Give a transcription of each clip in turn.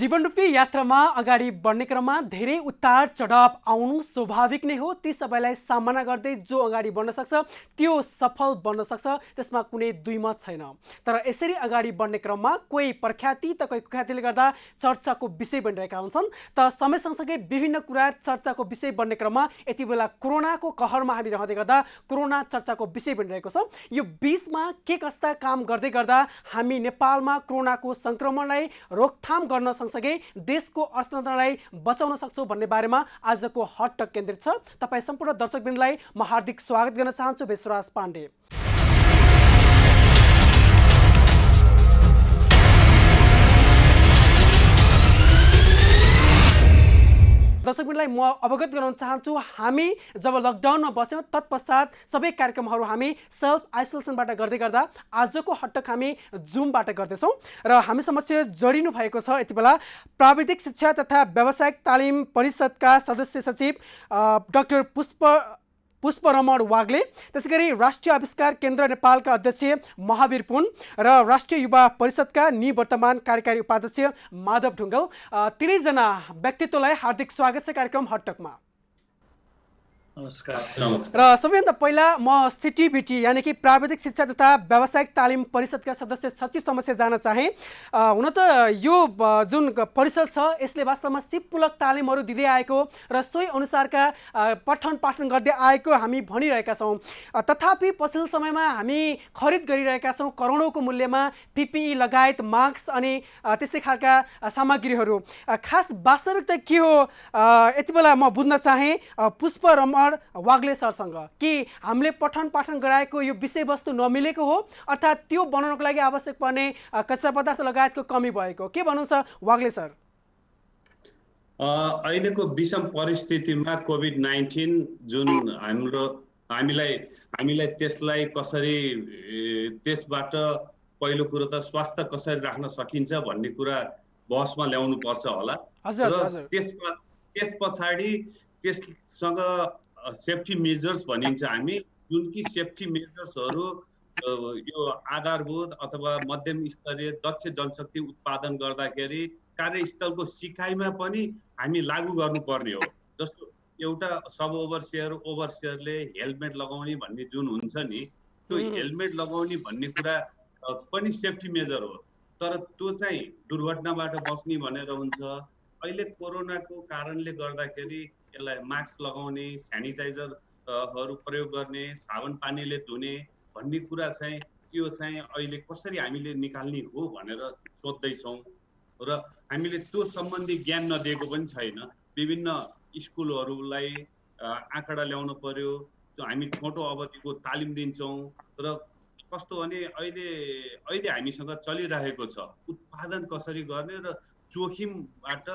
जीवनरूपी यात्रामा अगाडि बढ्ने क्रममा धेरै उतार चढाव आउनु स्वाभाविक नै हो। ती सबैलाई सामना गर्दै जो अगाडि बढ्न सक्छ त्यो सफल बन्न सक्छ, त्यसमा कुनै दुई मत छैन। तर यसरी अगाडि बढ्ने क्रममा कोही प्रख्याति त कोही कुख्यातिले गर्दा चर्चाको विषय बनिरहेका हुन्छन्। त समय सँगसँगै विभिन्न कुरा चर्चाको विषय बन्ने क्रममा यति बेला कोरोनाको कहरमा हामी रहँदै गर्दा कोरोना चर्चाको विषय बनिरहेको छ। यो बीचमा के कस्ता काम गर्दै गर्दा हामी नेपालमा कोरोनाको संक्रमणलाई रोकथाम गर्न सँगसँगै देशको अर्थतन्त्रलाई बचाउन सक्छौँ भन्ने बारेमा आजको हट टक केन्द्रित छ। तपाईँ सम्पूर्ण दर्शकवृन्दलाई म हार्दिक स्वागत गर्न चाहन्छु। विश्वास पाण्डे। दर्शकवृन्दलाई म अवगत गराउन चाहन्छु, हामी जब लकडाउनमा बस्यौँ तत्पश्चात सबै कार्यक्रमहरू हामी सेल्फ आइसोलेसनबाट गर्दै गर्दा आजको हटक हामी जुमबाट गर्दैछौँ र हामी समक्ष जोडिनु भएको छ यति बेला प्राविधिक शिक्षा तथा व्यावसायिक तालिम परिषदका सदस्य सचिव डाक्टर पुष्परमण वाग्ले, त्यसैगरी राष्ट्रिय आविष्कार केन्द्र नेपालका अध्यक्ष महावीर पुन र राष्ट्रिय युवा परिषदका निवर्तमान कार्यकारी उपाध्यक्ष माधव ढुङ्गल, तीनैजना व्यक्तित्वलाई हार्दिक स्वागत छ कार्यक्रम हटटकमा। नमस्कार। र सबैभन्दा पहिला म सिटिभिटी यानि कि प्राविधिक शिक्षा तथा व्यावसायिक तालिम परिषदका सदस्य सचिव समक्ष जान चाहे। हुन त यो जुन परिषद छ यसले वास्तवमा सिपमूलक तालिमहरू दिँदै आएको र सोही अनुसारका पठन पाठन गर्दै आएको हामी भनिरहेका छौँ। तथापि पछिल्लो समयमा हामी खरिद गरिरहेका छौँ करोडौँको मूल्यमा पिपिई लगायत मास्क अनि त्यस्तै खालका सामग्रीहरू। खास वास्तविकता के हो यति बेला म बुझ्न चाहे पुष्परमण वाग्ले सरसँग कि हामीले पठन पाठन गराएको यो विषयवस्तु नमिलेको हो अर्थात् त्यो बनाउनको लागि आवश्यक पर्ने कच्चा पदार्थ लगायतको कमी भएको, के भन्नुहुन्छ वाग्ले सर? अहिलेको विषम परिस्थितिमा कोभिड-19 जुन हामीलाई त्यसलाई कसरी त्यसबाट पहिलो कुरो त स्वास्थ्य कसरी राख्न सकिन्छ भन्ने कुरा बहसमा ल्याउनु पर्छ होला। त्यस पछाडि त्यससँग सेफ्टी मेजर्स भनिन्छ हामी, जुन कि सेफ्टी मेजर्सहरू यो आधारभूत अथवा मध्यम स्तरीय दक्ष जनशक्ति उत्पादन गर्दाखेरि कार्यस्थलको सिकाइमा पनि हामी लागू गर्नुपर्ने हो। जस्तो एउटा सब ओभरसियरले हेलमेट लगाउने भन्ने जुन हुन्छ नि, त्यो हेलमेट लगाउने भन्ने कुरा पनि सेफ्टी मेजर हो। तर त्यो चाहिँ दुर्घटनाबाट बस्ने भनेर हुन्छ। अहिले कोरोनाको कारणले गर्दाखेरि यसलाई मास्क लगाउने, सेनिटाइजरहरू प्रयोग गर्ने, साबुन पानीले धुने भन्ने कुरा चाहिँ यो चाहिँ अहिले कसरी हामीले निकाल्ने हो भनेर सोध्दैछौँ र हामीले त्यो सम्बन्धी ज्ञान नदिएको पनि छैन। विभिन्न स्कुलहरूलाई आँकडा ल्याउनु पर्यो, त्यो हामी छोटो अवधिको तालिम दिन्छौँ र कस्तो भने अहिले हामीसँग चलिरहेको छ उत्पादन कसरी गर्ने र जोखिमबाट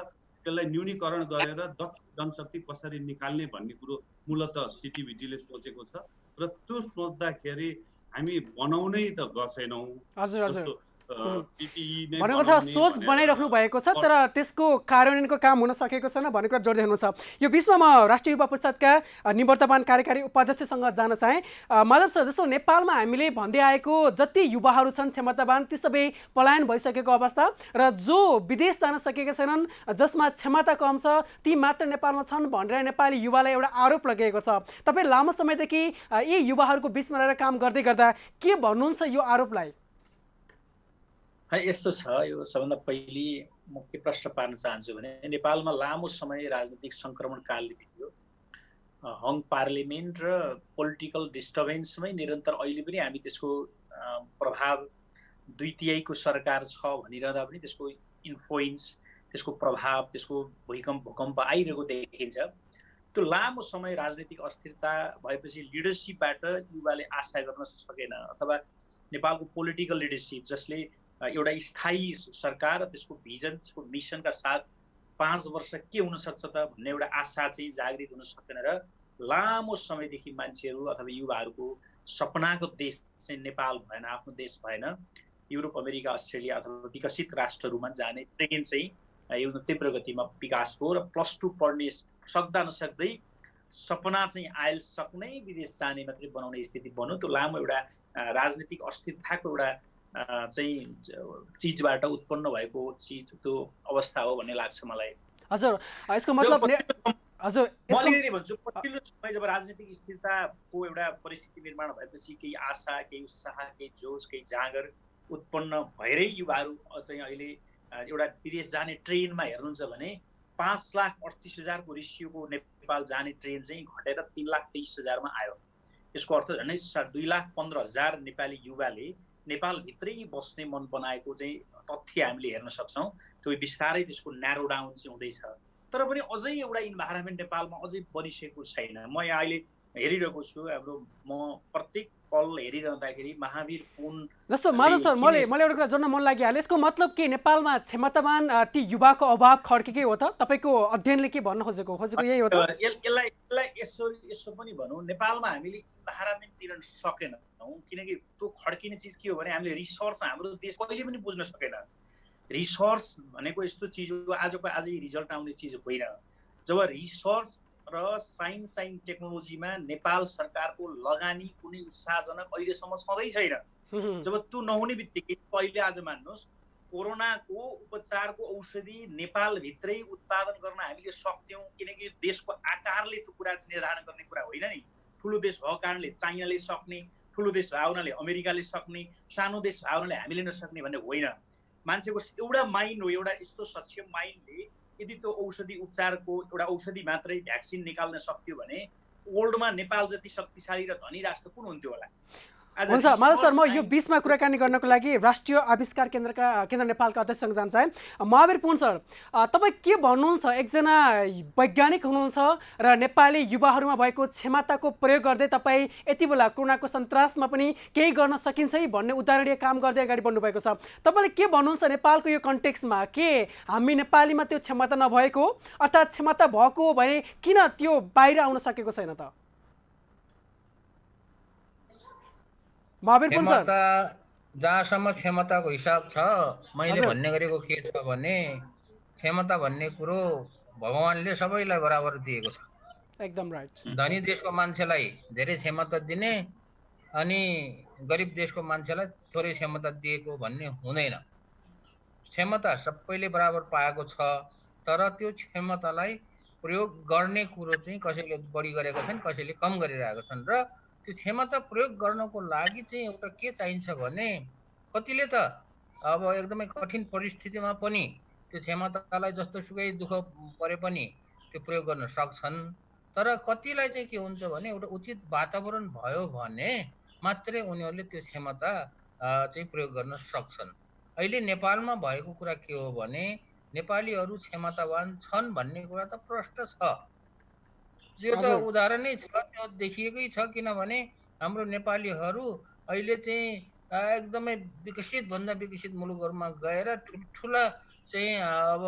त्यसलाई न्यूनीकरण गरेर दक्ष जनशक्ति कसरी निकाल्ने भन्ने कुरो मूलतः सिटिभिटीले सोचेको छ र त्यो सोच्दाखेरि हामी बनाउनै त गएनौँ। हजुर भनेको त सोच बनाइराख्नु भएको छ तर त्यसको कार्यान्वयनको काम हुन सकेको छैन भन्ने कुरा जोड्दै हुनुहुन्छ। यो बिचमा म राष्ट्रिय युवा परिषदका निवर्तमान कार्यकारी उपाध्यक्षसँग जान चाहे। माधव सर, जस्तो नेपालमा हामीले भन्दै आएको जति युवाहरू छन् क्षमतावान ती सबै पलायन भइसकेको अवस्था र जो विदेश जान सकेका छैनन् जसमा क्षमता कम छ ती मात्र नेपालमा छन् भनेर नेपाली युवालाई एउटा आरोप लगाएको छ। तपाईँ लामो समयदेखि यी युवाहरूको बिचमा रहेर काम गर्दै गर्दा के भन्नुहुन्छ यो आरोपलाई? यस्तो छ, यो सबभन्दा पहिले म के प्रश्न पार्न चाहन्छु भने नेपालमा लामो समय राजनीतिक सङ्क्रमण कालले बित्यो। हङ पार्लियामेन्ट र पोलिटिकल डिस्टर्बेन्समै निरन्तर अहिले पनि हामी त्यसको प्रभाव 2/3 सरकार छ भनिरहँदा पनि त्यसको इन्फ्लुएन्स, त्यसको प्रभाव, त्यसको भूकम्प आइरहेको देखिन्छ। त्यो लामो समय राजनीतिक अस्थिरता भएपछि लिडरसिपबाट युवाले आशा गर्न सकेन अथवा नेपालको पोलिटिकल लिडरसिप जसले एउटा स्थायी सरकार र त्यसको भिजन, त्यसको मिसनका साथ 5 वर्ष के हुन सक्छ त भन्ने एउटा आशा चाहिँ जागृत हुन सकेन र लामो समयदेखि मान्छेहरू अथवा युवाहरूको सपनाको देश चाहिँ नेपाल भएन, आफ्नो देश भएन, युरोप, अमेरिका, अस्ट्रेलिया अथवा विकसित राष्ट्रहरूमा जाने ट्रेन चाहिँ यो तीव्र गतिमा विकासको र +2 पढ्ने सक्दा नसक्दै सपना चाहिँ आइएल्स सक्नै विदेश जाने मात्रै बनाउने स्थिति बन्यो। त्यो लामो एउटा राजनीतिक अस्थिरताको एउटा चाहिँ चिजबाट उत्पन्न भएको चिज त्यो अवस्था हो भन्ने लाग्छ मलाई। हजुर, यसको मतलब हजुर म अलिकति भन्छु, पछिल्लो समय जब राजनीतिक स्थिरताको एउटा परिस्थिति निर्माण भएपछि केही आशा, केही उत्साह, केही जोस, केही जाँगर उत्पन्न भएरै युवाहरू चाहिँ अहिले एउटा विदेश जाने ट्रेनमा हेर्नुहुन्छ भने 5,38,000 को रेसियोको नेपाल जाने ट्रेन चाहिँ घटेर 3,23,000 आयो। यसको अर्थ झन्डै 2,15,000 नेपाली युवाले नेपालभित्रै बस्ने मन बनाएको चाहिँ तथ्य हामीले हेर्न सक्छौँ। त्यो बिस्तारै त्यसको न्यारो डाउन चाहिँ हुँदैछ। तर पनि अझै एउटा इन्भाइरोमेन्ट नेपालमा अझै बनिसकेको छैन। म यहाँ अहिले हेरिरहेको छु, हाम्रो म प्रत्येक पल हेरिरहँदाखेरि महावीर पुन जस्तो माधव सर, मलाई एउटा कुरा जोड्न मन लागिहाल्यो। यसको मतलब के नेपालमा क्षमतावान ती युवाको अभाव खड्केकै हो त? तपाईँको अध्ययनले के भन्न खोजेको यही हो त? यसलाई यसो पनि भनौँ, नेपालमा हामीले इन्भाइरोमेन्ट दिन सकेनौँ किनकि त्यो खड्किने चिज के हो भने हामीले रिसोर्स हाम्रो देश कहिले पनि बुझ्न सकेन। रिसोर्स भनेको यस्तो चिज हो, आजै रिजल्ट आउने चिज होइन। जब रिसोर्स र साइन्स एन्ड टेक्नोलोजीमा नेपाल सरकारको लगानी कुनै उत्साहजनक अहिलेसम्म छँदै छैन। जब त्यो नहुने बित्तिकै अहिले आज मान्नुहोस्, कोरोनाको उपचारको औषधि नेपालभित्रै उत्पादन गर्न हामीले सक्थ्यौँ किनकि देशको आकारले त्यो कुरा निर्धारण गर्ने कुरा होइन नि। ठुलो देश भएको कारणले चाइनाले सक्ने, ठुलो देश भएको हुनाले अमेरिकाले सक्ने, सानो देश भएको हुनाले हामीले नसक्ने भन्ने होइन। मान्छेको एउटा माइन्ड हो, एउटा यस्तो सक्षम माइन्डले यदि त्यो औषधि उपचारको एउटा औषधि मात्रै भ्याक्सिन निकाल्न सक्थ्यो भने वर्ल्डमा नेपाल जति शक्तिशाली र धनी राष्ट्र कुन हुन्थ्यो होला? हुन्छ माधव सर, म यो बिचमा कुराकानी गर्नको लागि राष्ट्रिय आविष्कार केन्द्र नेपालका अध्यक्षसँग जान चाहे। महावीर पुन सर, तपाईँ के भन्नुहुन्छ? एकजना वैज्ञानिक हुनुहुन्छ र नेपाली युवाहरूमा भएको क्षमताको प्रयोग गर्दै तपाईँ यति बेला कोरोनाको सन्तासमा पनि केही गर्न सकिन्छ है भन्ने उदाहरणीय काम गर्दै अगाडि बढ्नुभएको छ। तपाईँले के भन्नुहुन्छ नेपालको यो कन्टेक्स्टमा? के हामी नेपालीमा त्यो क्षमता नभएको, अर्थात् क्षमता भएको हो भने किन त्यो बाहिर आउन सकेको छैन त? जहाँसम्म क्षमताको हिसाब छ, मैले भन्ने गरेको के छ भने क्षमता भन्ने कुरो भगवानले सबैलाई बराबर दिएको छ। एकदम राइट। धनी देशको मान्छेलाई धेरै क्षमता दिने अनि गरिब देशको मान्छेलाई थोरै क्षमता दिएको भन्ने हुँदैन। क्षमता सबैले बराबर पाएको छ, तर त्यो क्षमतालाई प्रयोग गर्ने कुरो चाहिँ कसैले बढी गरेका छन्, कसैले कम गरिरहेका छन्। र त्यो क्षमता प्रयोग गर्नको लागि चाहिँ एउटा के चाहिन्छ भने कतिले त अब एकदमै कठिन परिस्थितिमा पनि त्यो क्षमतालाई जस्तो सुकै दुःख परे पनि त्यो प्रयोग गर्न सक्छन्। तर कतिलाई चाहिँ के हुन्छ भने एउटा उचित वातावरण भयो भने मात्रै उनीहरूले त्यो क्षमता चाहिँ प्रयोग गर्न सक्छन्। अहिले नेपालमा भएको कुरा के हो भने नेपालीहरू क्षमतावान छन् भन्ने कुरा त प्रष्ट छ। यो त उदाहरणै छ, त्यो देखिएकै छ। किनभने हाम्रो नेपालीहरू अहिले चाहिँ एकदमै विकसित भन्दा विकसित मुलुकहरूमा गएर ठुल्ठुला चाहिँ अब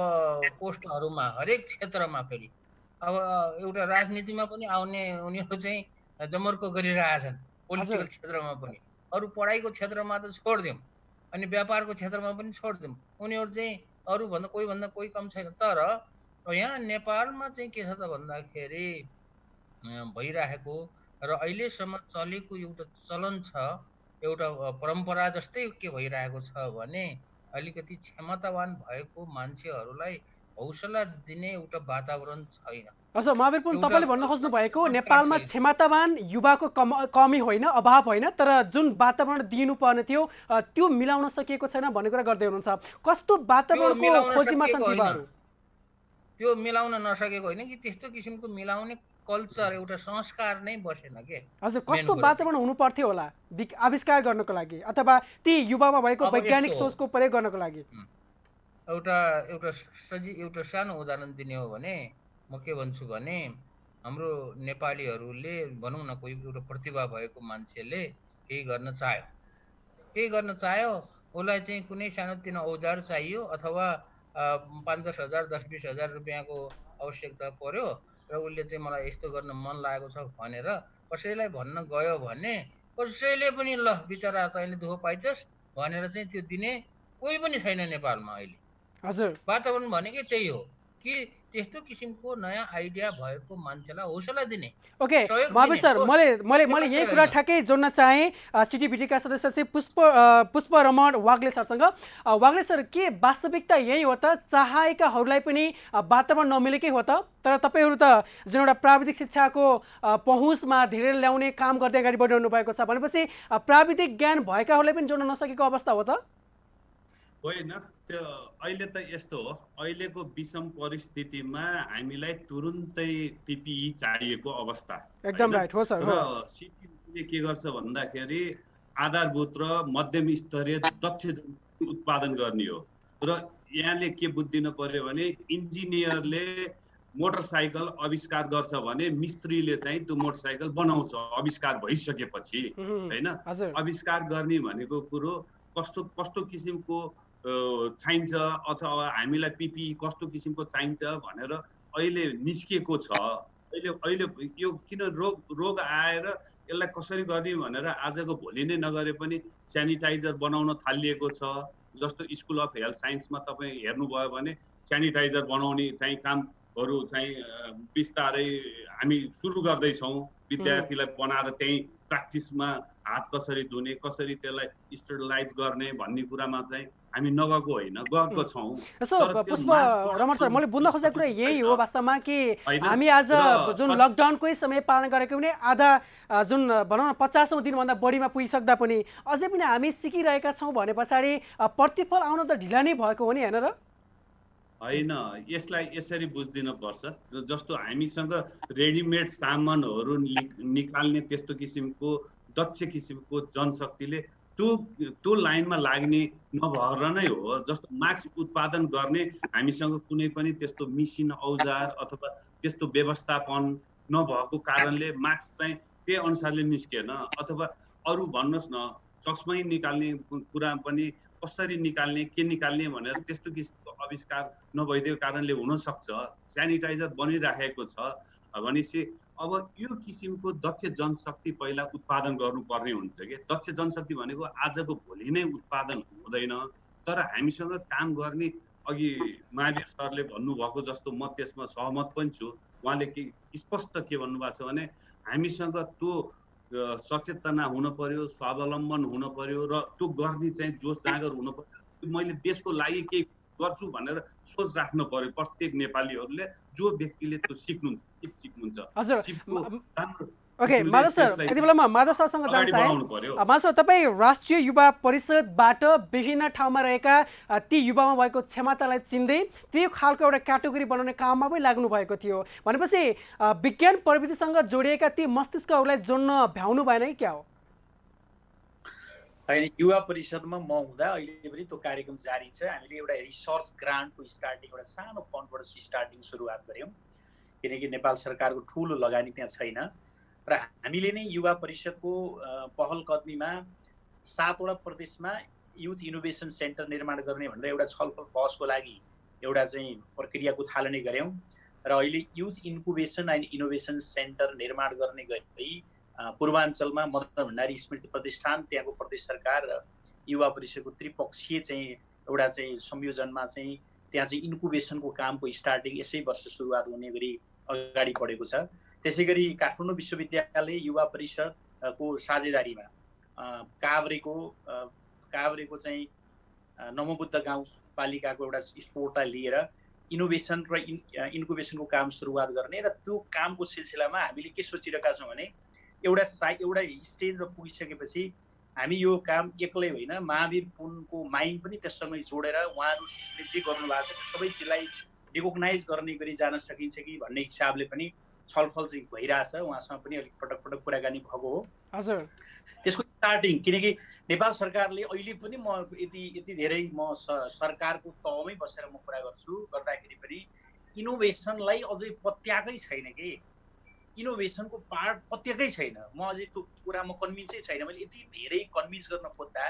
पोस्टहरूमा हरेक क्षेत्रमा फेरि अब एउटा राजनीतिमा पनि आउने उनीहरू चाहिँ जमर्को गरिरहेछन्। पोलिटिकल क्षेत्रमा पनि, अरू पढाइको क्षेत्रमा त छोडिदिउँ, अनि व्यापारको क्षेत्रमा पनि छोडिदिउँ, उनीहरू चाहिँ अरूभन्दा कोही कम छैन। तर यहाँ नेपालमा चाहिँ के छ त भन्दाखेरि भइरहेको र अहिलेसम्म चलेको एउटा चलन छ, एउटा परम्परा जस्तै के भइरहेको छ भने अलिकति क्षमतावान भएको मान्छेहरूलाई हौसला दिने एउटा वातावरण छैन। हजुर महावीर पुन, तपाईँले भन्न खोज्नु भएको नेपालमा क्षमतावान युवाको कमी होइन, अभाव होइन, तर जुन वातावरण दिनुपर्ने थियो त्यो मिलाउन सकिएको छैन भन्ने कुरा गर्दै हुनुहुन्छ। कस्तो वातावरणको खोजीमा छन् युवाहरू? त्यो मिलाउन नसकेको होइन कि त्यस्तो किसिमको मिलाउने कल्चर, एउटा संस्कार नै बसेन के। हजुर, कस्तो वातावरण हुनु पर्थ्यो होला आविष्कार गर्नको लागि अथवा ती युवामा भएको वैज्ञानिक सोचको प्रयोग गर्नको लागि? एउटा सानो उदाहरण दिने हो भने म के भन्छु भने हाम्रो नेपालीहरूले भनौँ न, कोही एउटा प्रतिभा भएको मान्छेले केही गर्न चाह्यो, उसलाई चाहिँ कुनै सानोतिनो औजार चाहियो अथवा 5-10 हजार 10-20 हजार रुपियाँको आवश्यकता पर्यो र उसले चाहिँ मलाई यस्तो गर्न मन लागेको छ भनेर कसैलाई भन्न गयो भने कसैले पनि ल बिचरा तैँले दुःख पाइछस् भनेर चाहिँ त्यो दिने कोही पनि छैन नेपालमा अहिले। हजुर, वातावरण भनेकै त्यही हो कि त्यस्तो किसिमको नयाँ आइडिया भएको मान्छेलाई हौसला दिने। ओके महावीर सर, मैले यही कुरा ठ्याक्कै जोड्न चाहेँ सिटिभिटीका सदस्य चाहिँ पुष्प रमण वाग्ले सरसँग। वाग्ले सर, के वास्तविकता यही हो त? चाहेकाहरूलाई पनि वातावरण नमिलेकै हो त? तर तपाईँहरू त जुन एउटा प्राविधिक शिक्षाको पहुँचमा धेरै ल्याउने काम गर्दै अगाडि बढिरहनु भएको छ भनेपछि प्राविधिक ज्ञान भएकाहरूलाई पनि जोड्न नसकेको अवस्था हो त? होइन, त्यो अहिले त यस्तो हो, अहिलेको विषम परिस्थितिमा हामीलाई तुरुन्तै पिपिई चाहिएको अवस्था। एकदम राइट हो सर। र सिटिभिटीले के गर्छ भन्दाखेरि आधारभूत र मध्यम स्तरीय दक्ष उत्पादन गर्ने हो। र यहाँले के बुझ्दिनु पर्यो भने इन्जिनियरले मोटरसाइकल आविष्कार गर्छ भने मिस्त्रीले चाहिँ त्यो मोटरसाइकल बनाउँछ आविष्कार भइसकेपछि, होइन? आविष्कार गर्ने भनेको कुरो कस्तो किसिमको चाहिन्छ अथवा हामीलाई पिपिई कस्तो किसिमको चाहिन्छ भनेर अहिले निस्किएको छ। अहिले यो किन रोग आएर यसलाई कसरी गर्ने भनेर आजको भोलि नै नगरे पनि सेनिटाइजर बनाउन थालिएको छ। जस्तो स्कुल अफ हेल्थ साइन्समा तपाईँ हेर्नुभयो भने सेनिटाइजर बनाउने चाहिँ कामहरू चाहिँ बिस्तारै हामी सुरु गर्दैछौँ। विद्यार्थीलाई बनाएर त्यही प्र्याक्टिसमा हात कसरी धुने, कसरी त्यसलाई स्टेरिलाइज गर्ने भन्ने कुरामा चाहिँ हामी नगएको होइन, गएको छौँ। यसो पुष्प रमण सर, मैले बुझ्न खोजेको कुरा यही हो वास्तवमा कि हामी आज जुन लकडाउनकै समय पालन गरेको पनि आधा जुन भनौँ न 50औं दिनभन्दा बढीमा पुगिसक्दा पनि अझै पनि हामी सिकिरहेका छौँ भने पछाडि प्रतिफल आउन त ढिला नै भएको हो नि, होइन र? होइन, यसलाई यसरी बुझ्दिन पर्छ। जस्तो हामीसँग रेडिमेड सामानहरू निकाल्ने त्यस्तो किसिमको दक्ष किसिमको जनशक्तिले त्यो लाइनमा लाग्ने नभएर नै हो। जस्तो मास्क उत्पादन गर्ने हामीसँग कुनै पनि त्यस्तो मिसिन औजार अथवा त्यस्तो व्यवस्थापन नभएको कारणले मास्क चाहिँ त्यही अनुसारले निस्केन। अथवा अरू भन्नुहोस् न, चस्मै निकाल्ने कुरा पनि कसरी निकाल्ने, के निकाल्ने भनेर त्यस्तो किसिमको आविष्कार नभइदिएको कारणले हुनसक्छ। सेनिटाइजर बनिराखेको छ भनेपछि अब यो किसिमको दक्ष जनशक्ति पहिला उत्पादन गर्नुपर्ने हुन्छ कि। दक्ष जनशक्ति भनेको आजको भोलि नै उत्पादन हुँदैन। तर हामीसँग काम गर्ने, अघि महावीर सरले भन्नुभएको जस्तो म त्यसमा सहमत पनि छु। उहाँले के स्पष्ट के भन्नुभएको छ भने हामीसँग त्यो सचेतना हुन पर्यो, स्वावलम्बन हुन पर्यो र त्यो गर्ने चाहिँ जोस जाँगर हुन पर्यो। मैले देशको लागि केही गर्छु भनेर सोच राख्नु पर्यो प्रत्येक नेपालीहरूले। जो व्यक्तिले त्यो सिक्नुहुन्छ। ओके माधव सर, यति बेला म माधव सरसँग जान चाहे। माधव सर, तपाईँ राष्ट्रिय युवा परिषदबाट विभिन्न ठाउँमा रहेका ती युवामा भएको क्षमतालाई चिन्दै त्यो खालको एउटा क्याटेगोरी बनाउने काममा पनि लाग्नु भएको थियो भनेपछि विज्ञान प्रविधिसँग जोडिएका ती मस्तिष्कहरूलाई जोड्न भ्याउनु भएन कि क्या हो? होइन, युवा परिषदमा म हुँदा अहिले पनि त्यो कार्यक्रम जारी छ। हामीले एउटा रिसर्च ग्रान्टको स्टार्टिङ, एउटा सानो फन्डबाट स्टार्टिङ सुरुवात गऱ्यौँ किनकि नेपाल सरकारको ठुलो लगानी त्यहाँ छैन। र हामीले नै युवा परिषदको पहल कदमीमा 7वटा प्रदेशमा युथ इनोभेसन सेन्टर निर्माण गर्ने भनेर एउटा छलफल बहसको लागि एउटा चाहिँ प्रक्रियाको थालनी गऱ्यौँ। र अहिले youth incubation and innovation centre निर्माण गर्ने गरी पूर्वाञ्चलमा मदन भण्डारी स्मृति प्रतिष्ठान, त्यहाँको प्रदेश सरकार र युवा परिषदको त्रिपक्षीय चाहिँ एउटा चाहिँ संयोजनमा चाहिँ त्यहाँ चाहिँ इन्कुबेसनको कामको स्टार्टिङ यसै वर्ष सुरुवात हुने गरी अगाडि बढेको छ। त्यसै गरी काठमाडौँ विश्वविद्यालय युवा परिषदको साझेदारीमा काभ्रेको चाहिँ नमोबुद्ध गाउँपालिकाको एउटा स्पोर्टलाई लिएर इनोभेसन र इन्कुबेसनको काम सुरुवात गर्ने र त्यो कामको सिलसिलामा हामीले के सोचिरहेका छौँ भने एउटा स्टेजमा पुगिसकेपछि हामी यो काम एक्लै होइन, महावीर पुनको माइन्ड पनि त्यससँगै जोडेर उहाँहरूले जे गर्नुभएको छ त्यो सबै चिजलाई रिकग्नाइज गर्ने गरी जान सकिन्छ कि भन्ने हिसाबले पनि छलफल चाहिँ भइरहेछ। उहाँसँग पनि अलिक पटक पटक कुराकानी भएको हो। हजुर, त्यसको स्टार्टिङ किनकि नेपाल सरकारले अहिले पनि म यति धेरै म सरकारको तहमै बसेर म कुरा गर्दाखेरि पनि इनोभेसनलाई अझै पत्याएकै छैन कि। इनोभेसनको पार्ट पत्याएकै छैन। म अझै त्यो कुरामा कन्भिन्सै छैन। मैले यति धेरै कन्भिन्स गर्न खोज्दा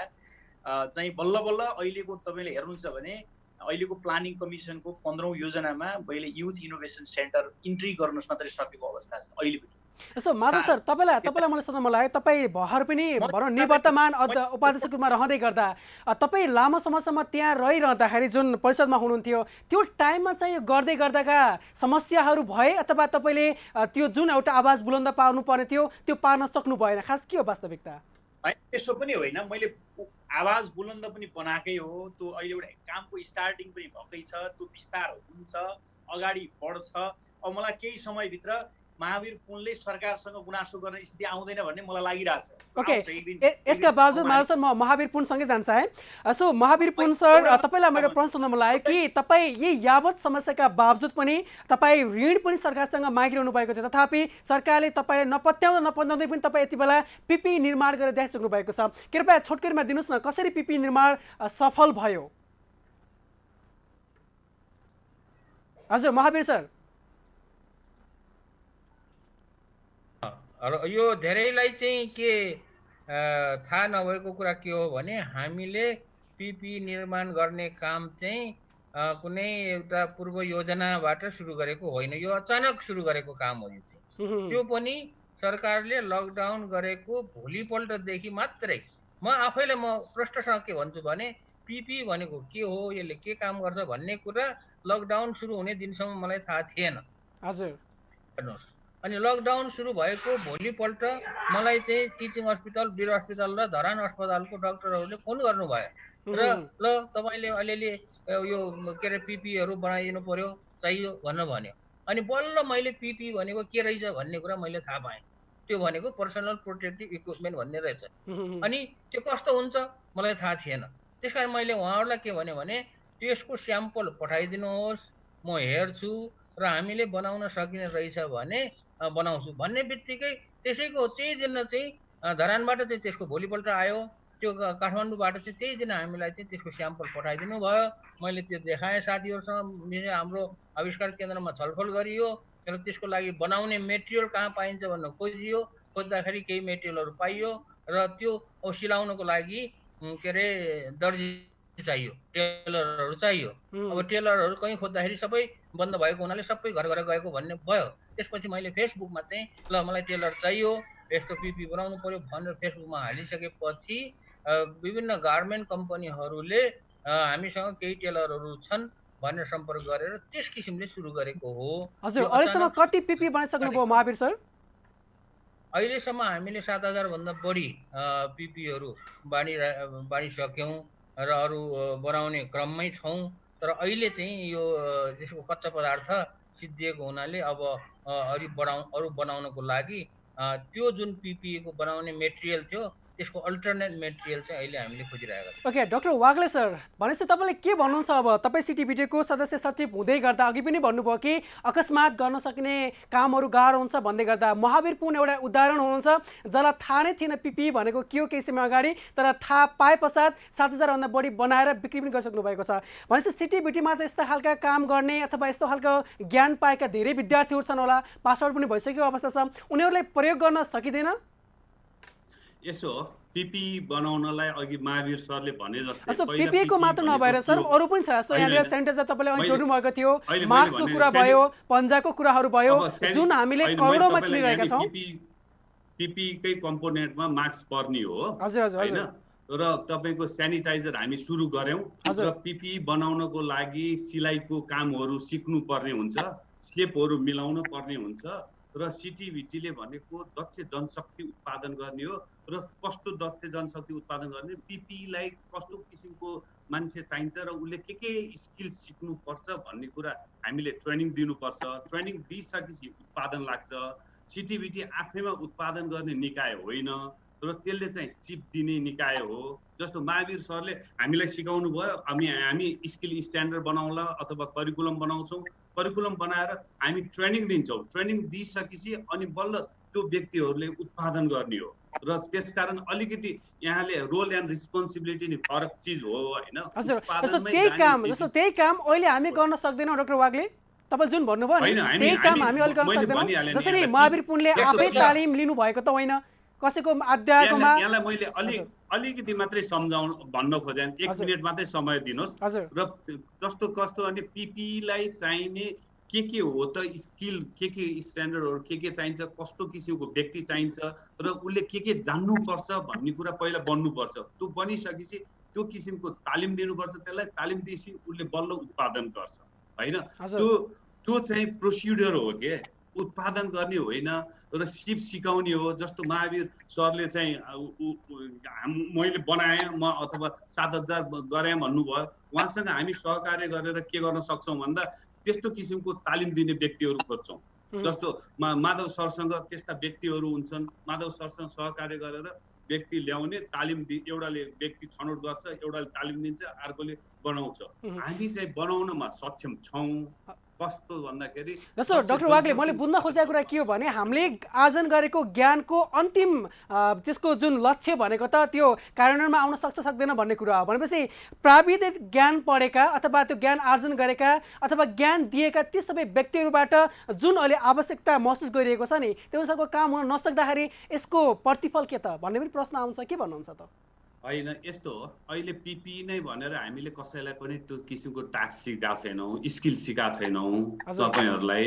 चाहिँ बल्ल बल्ल अहिलेको तपाईँले हेर्नुहुन्छ भने अहिलेको प्लानिङ कमिसनको 15औं योजनामा मैले युथ इनोभेसन सेन्टर इन्ट्री गर्न मात्रै सकेको अवस्था छ अहिले पनि। यसो माधव सर तपाईँलाई मलाई सोध्न मन लाग्यो, तपाईँ भर्खर पनि भनौँ निवर्तमान उपाध्यक्षको रूपमा रहँदै गर्दा तपाईँ लामो समयसम्म त्यहाँ रहिरहँदाखेरि जुन परिषदमा हुनुहुन्थ्यो त्यो टाइममा चाहिँ यो गर्दै गर्दाका समस्याहरू भए अथवा तपाईँले त्यो जुन एउटा आवाज बुलन्द पार्नुपर्ने थियो त्यो पार्न सक्नु भएन, खास के हो वास्तविकता? त्यसो पनि होइन, मैले आवाज बुलन्द पनि बनाएकै हो। त्यो अहिले एउटा कामको स्टार्टिङ पनि भएकै छ, त्यो विस्तार हुन्छ, अगाडि बढ्छ। अब मलाई केही समयभित्र महावीर पुनले सरकारसँग गुनासो गर्ने स्थिति आउँदैन भन्ने मलाई लागिरहेछ। ओके, यसका बावजुद माधव सर म महावीर पुनसँगै जान्छ है। सो महावीर पुन सर, तपाईँलाई मेरो प्रश्न सोध्न मन लाग्यो कि तपाईँ यी यावत समस्याका बावजुद पनि तपाईँ ऋण पनि सरकारसँग मागिरहनु भएको थियो, तथापि सरकारले तपाईँलाई नपत्याउँदै पनि तपाईँ यति बेला पिपी निर्माण गरेर देखाइसक्नु भएको छ। कृपया छोटकरीमा दिनुहोस् न, कसरी पिपी निर्माण सफल भयो? हजुर महावीर सर। यो धेरैलाई चाहिँ के थाहा नभएको कुरा के हो भने हामीले पिपी निर्माण गर्ने काम चाहिँ कुनै एउटा पूर्व योजनाबाट सुरु गरेको होइन, यो अचानक सुरु गरेको काम हो। यो चाहिँ त्यो पनि सरकारले लकडाउन गरेको भोलिपल्टदेखि मात्रै म आफैले प्रष्टसँग के भन्छु भने पिपी भनेको के हो, यसले के काम गर्छ भन्ने कुरा लकडाउन सुरु हुने दिनसम्म मलाई थाहा थिएन। हजुर, हेर्नुहोस्, अनि लकडाउन सुरु भएको भोलिपल्ट मलाई चाहिँ टिचिङ हस्पिटल, वीर हस्पिटल र धरान अस्पतालको डाक्टरहरूले फोन गर्नुभयो र ल तपाईँले अलिअलि यो के अरे पिपीहरू बनाइदिनु पर्यो, चाहियो भन्नु भन्यो। अनि बल्ल मैले पिपी भनेको के रहेछ भन्ने कुरा मैले थाहा पाएँ। त्यो भनेको पर्सनल प्रोटेक्टिभ इक्विपमेन्ट भन्ने रहेछ। अनि त्यो कस्तो हुन्छ मलाई थाहा थिएन। त्यस कारण मैले उहाँहरूलाई के भने त्यसको स्याम्पल पठाइदिनुहोस्, म हेर्छु र हामीले बनाउन सकिने रहेछ भने बनाउँछु भन्ने बित्तिकै त्यही दिन चाहिँ धरानबाट चाहिँ त्यसको भोलिपल्ट आयो। त्यो काठमाडौँबाट चाहिँ त्यही दिन हामीलाई चाहिँ त्यसको स्याम्पल पठाइदिनु भयो। मैले त्यो देखाएँ साथीहरूसँग, हाम्रो आविष्कार केन्द्रमा छलफल गरियो र त्यसको लागि बनाउने मेटेरियल कहाँ पाइन्छ भनेर खोजियो। खोज्दाखेरि केही मेटेरियलहरू पाइयो र त्यो सिलाउनको लागि के अरे दर्जी चाहियो, टेलरहरू चाहियो। अब टेलरहरू कहीँ खोज्दाखेरि सबै बन्द भएको हुनाले सबै घर गएको भन्ने भयो। त्यसपछि मैले फेसबुकमा चाहिँ ल मलाई टेलर चाहियो, यस्तो पिपी बनाउनु पर्यो भनेर फेसबुकमा हालिसकेपछि विभिन्न गार्मेन्ट कम्पनीहरूले हामीसँग केही टेलरहरू छन् भनेर सम्पर्क गरेर त्यस किसिमले सुरु गरेको हो। हजुर, अहिलेसम्म कति पिपी बनाइसक्नुभयो महावीर सर? अहिलेसम्म हामीले 7000 भन्दा बढी पिपीहरू बाँडिसक्यौँ र अरू बनाउने क्रममै छौँ। तर अहिले चाहिँ यो त्यसको कच्चा पदार्थ सिद्धिएको हुनाले अब अरू बनाउनको लागि त्यो जुन पिपीको बनाउने मेटेरियल थियो त्यसको अल्टरनेट मेटेरियल चाहिँ अहिले हामीले खोजिरहेका छौँ। ओके, डाक्टर वाग्ले सर, भनेपछि तपाईँले के भन्नुहुन्छ? अब तपाईँ सिटिभिटीको सदस्य सचिव हुँदै गर्दा अघि पनि भन्नुभयो कि अकस्मात गर्न सकिने कामहरू गाह्रो हुन्छ भन्दै गर्दा महावीर पुन एउटा उदाहरण हुनुहुन्छ जसलाई थाहा नै थिएन पिपी भनेको के हो केही समय अगाडि, तर थाहा पाए पश्चात 7000 भन्दा बढी बनाएर बिक्री पनि गरिसक्नु भएको छ। भनेपछि सिटिभिटीमा त यस्ता खालका काम गर्ने अथवा यस्तो खालको ज्ञान पाएका धेरै विद्यार्थीहरू छन् होला, पास आउट पनि भइसकेको अवस्था छ, उनीहरूलाई प्रयोग गर्न सकिँदैन? यसो पिपी बनाउनलाई अघि महावीर सरले भने जस्तै पिपी को मात्र नभएर सर अरू पनि छ। जस्तो यहाँनिर सेनिटाइजर तपाईँले अहिले जोड्नु भएको थियो, मास्कको कुरा भयो, पन्जाको कुराहरू भयो, जुन हामीले करोडौँमा किनिरहेका छौँ। पिपीकै कम्पोनेन्टमा मास्क पर्ने हो। हजुर हजुर हैन, र तपाईको सेनिटाइजर हामी सुरु गर्यौं र पिपी बनाउनको लागि सिलाइको कामहरू सिक्नु पर्ने हुन्छ, शेपहरू मिलाउन पर्ने हुन्छ र सिटिभिटीले भनेको दक्ष जनशक्ति उत्पादन गर्ने हो। र कस्तो दक्ष जनशक्ति उत्पादन गर्ने, पिपीलाई कस्तो किसिमको मान्छे चाहिन्छ र उसले के स्किल सिक्नुपर्छ भन्ने कुरा हामीले ट्रेनिङ दिनुपर्छ। ट्रेनिङ दिइसकेपछि उत्पादन लाग्छ। सिटिभिटी आफैमा उत्पादन गर्ने निकाय होइन र त्यसले चाहिँ सिप दिने निकाय हो। जस्तो महावीर सरले हामीलाई सिकाउनु भयो, हामी स्किल स्ट्यान्डर्ड बनाउला अथवा करिकुलम बनाउँछौँ, करिकुलम बनाएर हामी ट्रेनिङ दिन्छौँ। ट्रेनिङ दिइसकेपछि अनि बल्ल त्यो व्यक्तिहरूले उत्पादन गर्ने हो र त्यसकारण अलिकति यहाँले रोल एन्ड रिस्पोन्सिबिलिटी नि फरक चिज हो हैन। हजुर, जस्तो त्यही काम अहिले हामी गर्न सक्दैनौँ डाक्टर वाग्ले, तपाईले जुन भन्नुभयो नि त्यही काम हामी अहिले गर्न सक्दैनौँ। जसरी महावीर पुनले आफै तालिम लिनु भएको त होइन, कसैको अध्यायमा। यहाँलाई मैले अलिकति मात्रै भन्न खोजेँ, 1 मिनेट मात्रै समय दिनुहोस्। र कस्तो अनि पिपीलाई चाहिने के हो त स्किल, के स्ट्यान्डर्डहरू के चाहिन्छ, कस्तो किसिमको व्यक्ति चाहिन्छ र उसले के जान्नुपर्छ भन्ने कुरा पहिला बन्नुपर्छ। त्यो बनिसकेपछि त्यो किसिमको तालिम दिनुपर्छ, त्यसलाई तालिम दिएपछि उसले बल्ल उत्पादन गर्छ होइन। त्यो चाहिँ प्रोसिड्युर हो के, उत्पादन गर्ने होइन र सिकाउने हो। जस्तो महावीर सरले चाहिँ मैले बनाएँ म अथवा 7,000 गरेँ भन्नुभयो, उहाँसँग हामी सहकार्य गरेर के गर्न सक्छौँ भन्दा त्यस्तो किसिमको तालिम दिने व्यक्तिहरू खोज्छौँ। जस्तो माधव सरसँग त्यस्ता व्यक्तिहरू हुन्छन्, माधव सरसँग सहकार्य गरेर व्यक्ति ल्याउने, तालिम एउटाले व्यक्ति छनौट गर्छ, एउटाले तालिम दिन्छ, अर्कोले बनाउँछ। हामी चाहिँ बनाउनमा सक्षम छौँ। कस्तो भन्दाखेरि जस्तो डाक्टर वाग्ले मैले बुझ्न खोजेको कुरा के हो भने हामीले आर्जन गरेको ज्ञानको अन्तिम त्यसको जुन लक्ष्य भनेको त त्यो कार्यान्वयनमा आउन सक्छ सक्दैन भन्ने कुरा हो। भनेपछि प्राविधिक ज्ञान पढेका अथवा त्यो ज्ञान आर्जन गरेका अथवा ज्ञान दिएका ती सबै व्यक्तिहरूबाट जुन अहिले आवश्यकता महसुस गरिएको छ नि त्यो अनुसारको काम हुन नसक्दाखेरि यसको प्रतिफल के त भन्ने पनि प्रश्न आउँछ। के भन्नुहुन्छ त? होइन, यस्तो हो, अहिले पिपी नै भनेर हामीले कसैलाई पनि त्यो किसिमको टास्क सिकाएको छैनौँ, स्किल सिकाएको छैनौँ तपाईँहरूलाई।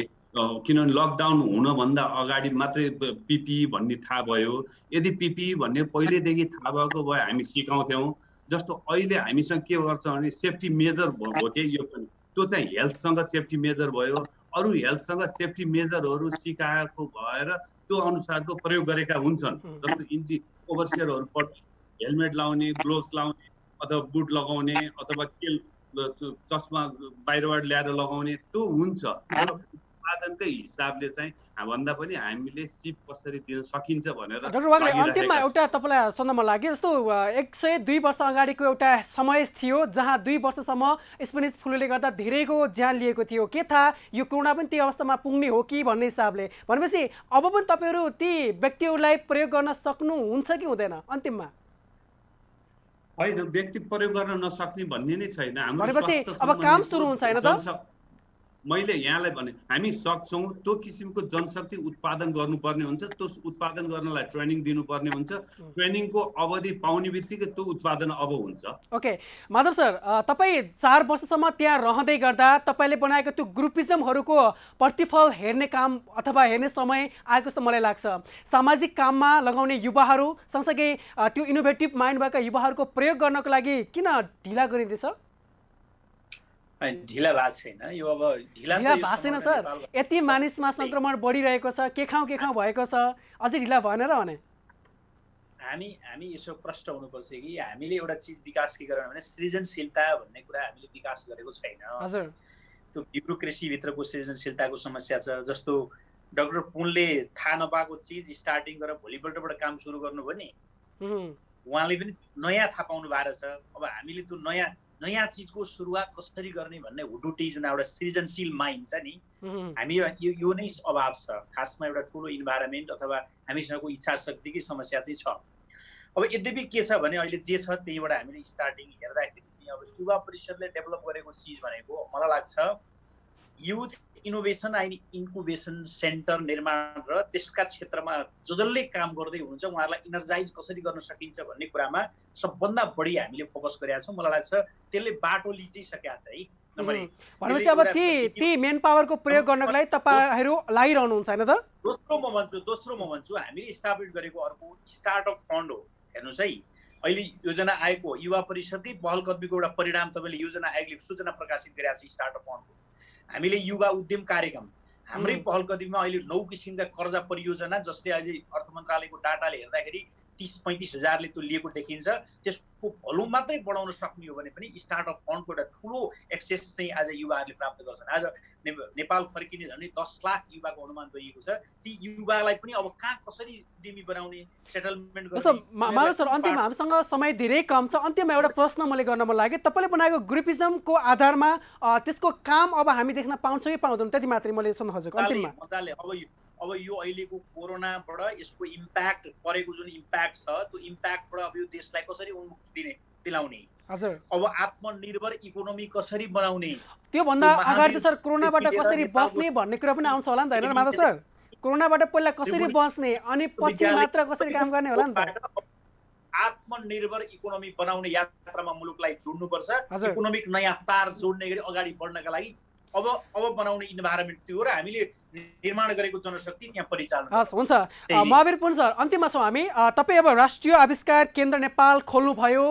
किनभने लकडाउन हुनभन्दा अगाडि मात्रै पिपी भन्ने थाहा भयो। यदि पिपी भन्ने पहिलेदेखि थाहा भएको भए हामी सिकाउँथ्यौँ। जस्तो अहिले हामीसँग के गर्छ भने सेफ्टी मेजर हो कि यो पनि, त्यो चाहिँ हेल्थसँग सेफ्टी मेजर भयो। अरू हेल्थसँग सेफ्टी मेजरहरू सिकाएको भएर त्यो अनुसारको प्रयोग गरेका हुन्छन्। जस्तो ओभरसियरहरू हेलमेट लाउने, ग्लोभ्स लाउने अथवा बुट लगाउने अथवा चस्मा बाहिरबाट ल्याएर लगाउने त्यो हुन्छ। उत्पादनकै हिसाबले चाहिँ भन्दा पनि हामीले सिप कसरी दिन सकिन्छ भनेर। डाक्टर वाग्ले अन्तिममा एउटा तपाईँलाई सोध्न मन लाग्यो, जस्तो 102 वर्ष अगाडिको एउटा समय थियो जहाँ 2 वर्षसम्म स्पेनिस फ्लूले गर्दा धेरैको ज्यान लिएको थियो। के थाहा यो कोरोना पनि त्यो अवस्थामा पुग्ने हो कि भन्ने हिसाबले। भनेपछि अब पनि तपाईँहरू ती व्यक्तिहरूलाई प्रयोग गर्न सक्नुहुन्छ कि हुँदैन? अन्तिममा होइन, व्यक्ति प्रयोग गर्न नसक्ने भन्ने नै छैन। भनेपछि अब काम सुरु हुन्छ होइन त? मैले यहाँलाई भने हामी सक्छौँ। त्यो किसिमको जनशक्ति उत्पादन गर्नुपर्ने हुन्छ, त्यो उत्पादन गर्नलाई ट्रेनिङ दिनुपर्ने हुन्छ। ट्रेनिङको अवधि पाउने बित्तिकै त्यो उत्पादन अब हुन्छ। ओके माधव सर, तपाईँ 4 वर्षसम्म त्यहाँ रहँदै गर्दा तपाईँले बनाएको त्यो ग्रुपिजमहरूको प्रतिफल हेर्ने काम अथवा हेर्ने समय आएको जस्तो मलाई लाग्छ। सामाजिक काममा लगाउने युवाहरू सँगसँगै त्यो इनोभेटिभ माइन्ड भएका युवाहरूको प्रयोग गर्नको लागि किन ढिला गरिँदैछ? ढिला भएको छैन यो, अब ढिला भएको छैन सर। यति मानिसमा संक्रमण बढिरहेको छ, के खाउँ भएको छ, अझै ढिला भएन र भने? हामी यसो प्रश्न हुनुपर्छ कि हामीले एउटा चिज विकास के गरेनौँ भने सृजनशीलता भन्ने कुरा हामीले विकास गरेको छैन। हजुर, त्यो ब्युरोक्रेसीभित्रको सृजनशीलताको समस्या छ। जस्तो डाक्टर पुनले थाहा नपाएको चिज स्टार्टिङ गरेर भोलिपल्टबाट काम सुरु गर्नुभयो नि, उहाँले पनि नयाँ थाहा पाउनु भएको छ। अब हामीले त्यो नयाँ चिजको सुरुवात कसरी गर्ने भन्ने हुटुटी जुन एउटा सृजनशील माइन्ड छ नि, हामी यो नै अभाव छ। खासमा एउटा ठुलो इन्भाइरोमेन्ट अथवा हामीसँगको इच्छा शक्तिकै समस्या चाहिँ छ। अब यद्यपि के छ भने अहिले जे छ त्यहीबाट हामीले स्टार्टिङ हेर्दाखेरि चाहिँ अब युवा परिषदले डेभलप गरेको चिज भनेको मलाई लाग्छ youth innovation and incubation centre निर्माण र त्यसका क्षेत्रमा जसले काम गर्दै हुनुहुन्छ उहाँहरूलाई इनर्जाइज कसरी गर्न सकिन्छ भन्ने कुरामा सबभन्दा बढी हामीले फोकस गरेका छौँ। मलाई लाग्छ त्यसले बाटो लिइसकेको छ है। भनेपछि अब ती मेन पावरको प्रयोग गर्नको लागि तपाईँहरू लागिरहनुहुन्छ होइन त? दोस्रो म भन्छु हामीले इस्टाब्लिस गरेको अर्को स्टार्टअप फन्ड हो। हेर्नुहोस् है, अहिले योजना आएको युवा परिषदकै पहल कदमीको एउटा परिणाम तपाईँले योजना आयोगले सूचना प्रकाशित गरेका छ स्टार्टअप फन्डको। हामीले युवा उद्यम कार्यक्रम हाम्रै पहल कदमीमा अहिले 9 किसिमका कर्जा परियोजना जसले अझै अर्थ मन्त्रालयको डाटाले हेर्दाखेरि 30-35 हजारले त्यो लिएको देखिन्छ। त्यसको भोल्युम मात्रै बढाउन सक्ने हो भने पनि स्टार्टअप फन्डको एउटा ठुलो एक्सेस चाहिँ आज युवाहरूले प्राप्त गर्छन्। आज नेपाल फर्किने झन्डै 10 लाख युवाको अनुमान गरिएको छ। ती युवालाई पनि अब कहाँ कसरी उद्यमी बनाउने, सेटलमेन्ट गर्ने। माधव सर, अन्तिममा हामीसँग समय धेरै कम छ। अन्तिममा एउटा प्रश्न मैले गर्न मन लाग्यो, तपाईँले बनाएको ग्रुपिजमको आधारमा त्यसको काम अब हामी देख्न पाउँछौँ कि पाउँदैनौँ, त्यति मात्रै मैले सुन्न खोजेको। अन्तिममा अब यो अहिलेको कोरोनाबाट यसको इम्प्याक्ट परेको जुन इम्प्याक्ट छ त्यो इम्प्याक्टबाट अब यो देशलाई कसरी उन्मुक्ति दिलाउने, अब आत्मनिर्भर इकोनोमी कसरी बनाउने, त्योभन्दा अगाडि त सर कोरोनाबाट कसरी बस्ने भन्ने कुरा पनि आउँछ होला नि त होइन माधव सर? कोरोनाबाट पहिला कसरी बस्ने अनि पछि मात्र कसरी काम गर्ने होला नि त? आत्मनिर्भर इकोनोमी बनाउने यात्रामा मुलुकलाई जोड्नुपर्छ। इकोनोमिक नयाँ तार जोड्ने गरी अगाडि बढ्नका लागि अब बनाउने इन्भाइरोमेन्ट त्यो र हामीले निर्माण गरेको जनशक्ति त्यहाँ परिचालन। हस्, हुन्छ महावीर पुन सर, अन्तिममा छौँ हामी। तपाईँ अब राष्ट्रिय आविष्कार केन्द्र नेपाल खोल्नुभयो,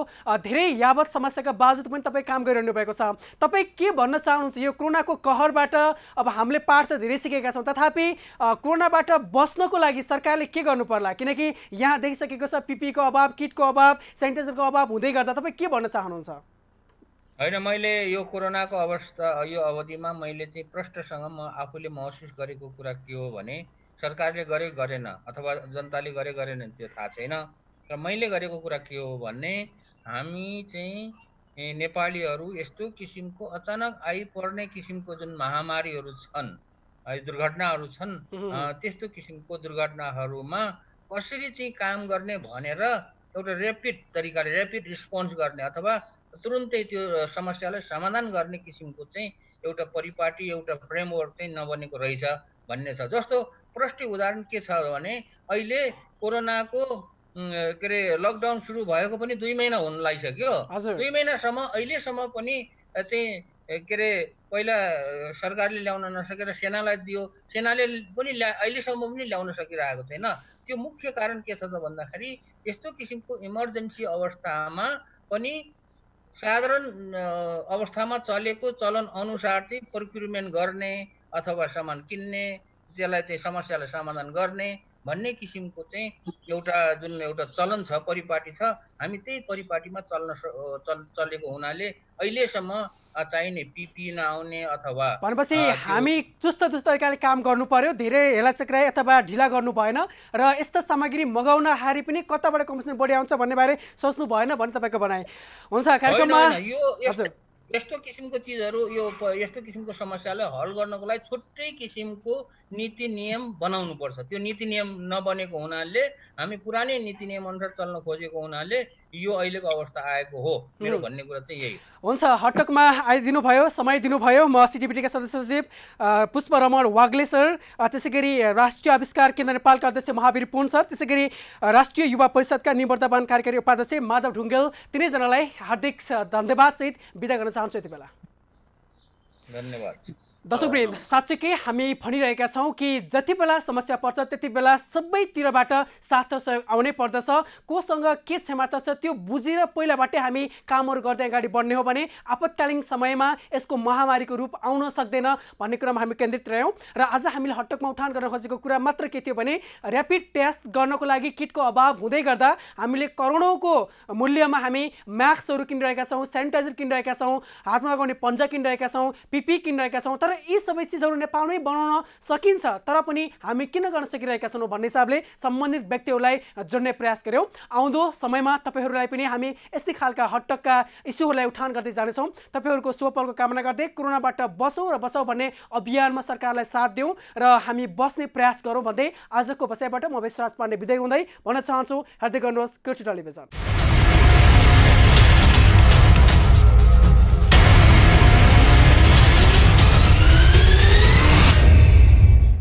धेरै यावत समस्याका बावजुद पनि तपाईँ काम गरिरहनु भएको छ। तपाईँ के भन्न चाहनुहुन्छ? यो कोरोनाको कहरबाट अब हामीले पाठ त धेरै सिकेका छौँ, तथापि कोरोनाबाट बस्नको लागि सरकारले के गर्नु पर्ला? किनकि यहाँ देखिसकेको छ पिपीको अभाव, किटको अभाव, सेनिटाइजरको अभाव हुँदै गर्दा तपाईँ के भन्न चाहनुहुन्छ? होइन, मैले यो कोरोनाको अवस्था यो अवधिमा मैले चाहिँ प्रष्टसँग म आफूले महसुस गरेको कुरा के हो भने सरकारले गरेन अथवा जनताले गरेन त्यो थाहा छैन, र मैले गरेको कुरा के हो भने हामी चाहिँ नेपालीहरू यस्तो किसिमको अचानक आइपर्ने किसिमको जुन महामारीहरू छन्, दुर्घटनाहरू छन्, त्यस्तो किसिमको दुर्घटनाहरूमा कसरी चाहिँ काम गर्ने भनेर एउटा ऱ्यापिड तरिकाले ऱ्यापिड रिस्पोन्स गर्ने अथवा तुरुन्तै त्यो समस्यालाई समाधान गर्ने किसिमको चाहिँ एउटा परिपाटी, एउटा फ्रेमवर्क चाहिँ नबनेको रहेछ भन्ने छ। जस्तो प्रष्ट उदाहरण के छ भने अहिले कोरोनाको के अरे लकडाउन सुरु भएको पनि 2 महिना हुन लागिसक्यो। 2 महिनासम्म अहिलेसम्म पनि चाहिँ के अरे पहिला सरकारले ल्याउन नसकेर सेनालाई दियो, सेनाले पनि अहिलेसम्म पनि ल्याउन सकिरहेको छैन। त्यो मुख्य कारण के छ त भन्दाखेरि यस्तो किसिमको इमर्जेन्सी अवस्थामा पनि साधारण अवस्थामा चलेको चलन अनुसार चाहिँ प्रोक्युरमेन्ट गर्ने अथवा सामान किन्ने, त्यसलाई चाहिँ समस्यालाई समाधान गर्ने भन्ने किसिमको चाहिँ एउटा चलन छ, परिपाटी छ। हामी त्यही परिपाटीमा चलेको हुनाले अहिलेसम्म चाहिने पिपी नआउने अथवा भनेपछि हामी चुस्त तरिकाले काम गर्नु पर्यो, धेरै हेलाचक्राइ अथवा ढिला गर्नु भएन, र यस्ता सामग्री मगाउनहारी पनि कताबाट कमिसन बढी आउँछ भन्ने बारे सोच्नु भएन भन्ने तपाईँको भनाइ हुन्छ। कार्यक्रममा यस्तो किसिमको चिजहरू यस्तो किसिमको समस्यालाई हल गर्नको लागि छुट्टै किसिमको नीति नियम बनाउनु पर्छ। त्यो नीति नियम नबनेको हुनाले हामी पुरानै नीति नियम अनुसार चल्न खोजेको हुनाले यो अहिलेको अवस्था आएको हो। मेरो भन्ने कुरा चाहिँ यही हुन्छ। हटकमा आइदिनु भयो, समय दिनुभयो। म सिटिबिटीका सदस्य सचिव पुष्परमण वाग्ले सर, त्यसै गरी राष्ट्रिय आविष्कार केन्द्र नेपालका अध्यक्ष महावीर पुन सर, त्यसै गरी राष्ट्रिय युवा परिषदका निवर्तमान कार्यकारी उपाध्यक्ष माधव ढुङ्गेल, तिनैजनालाई हार्दिक धन्यवादसहित बिदा गर्न चाहन्छु यति बेला। धन्यवाद। दर्शकवृन्द, साँच्चै हामी भनिरहेका छौँ कि जति बेला समस्या पर्छ त्यति बेला सबैतिरबाट साथ र सहयोग आउनै पर्दछ। कोसँग के क्षमता छ त्यो बुझेर पहिलाबाटै हामी कामहरू गर्दै अगाडि बढ्ने हो भने आपतकालीन समयमा यसको महामारीको रूप आउन सक्दैन भन्ने कुरामा हामी केन्द्रित रह्यौँ। र आज हामीले हटकमा उठान गर्न खोजेको कुरा मात्र के थियो भने ऱ्यापिड टेस्ट गर्नको लागि किटको अभाव हुँदै गर्दा हामीले करोडौँको मूल्यमा हामी मास्कहरू किनिरहेका छौँ, सेनिटाइजर किनिरहेका छौँ, हातमा लगाउने पन्जा किनिरहेका छौँ, पिपी किनिरहेका छौँ। तर यी सबै चिजहरू नेपालमै बनाउन सकिन्छ, तर पनि हामी किन गर्न सकिरहेका छौँ भन्ने हिसाबले सम्बन्धित व्यक्तिहरूलाई जोड्ने प्रयास गऱ्यौँ। आउँदो समयमा तपाईँहरूलाई पनि हामी यस्तै खालका हटकका इस्युहरूलाई उठान गर्दै जानेछौँ। तपाईँहरूको सुफलको कामना गर्दै कोरोनाबाट बचौँ र बचाउँ भन्ने अभियानमा सरकारलाई साथ दिउँ र हामी बस्ने प्रयास गरौँ भन्दै आजको बसाइबाट म विश्वास पाण्डे बिदा हुँदै भन्न चाहन्छु, हेर्दै गर्नुहोस् कृषि टेलिभिजन।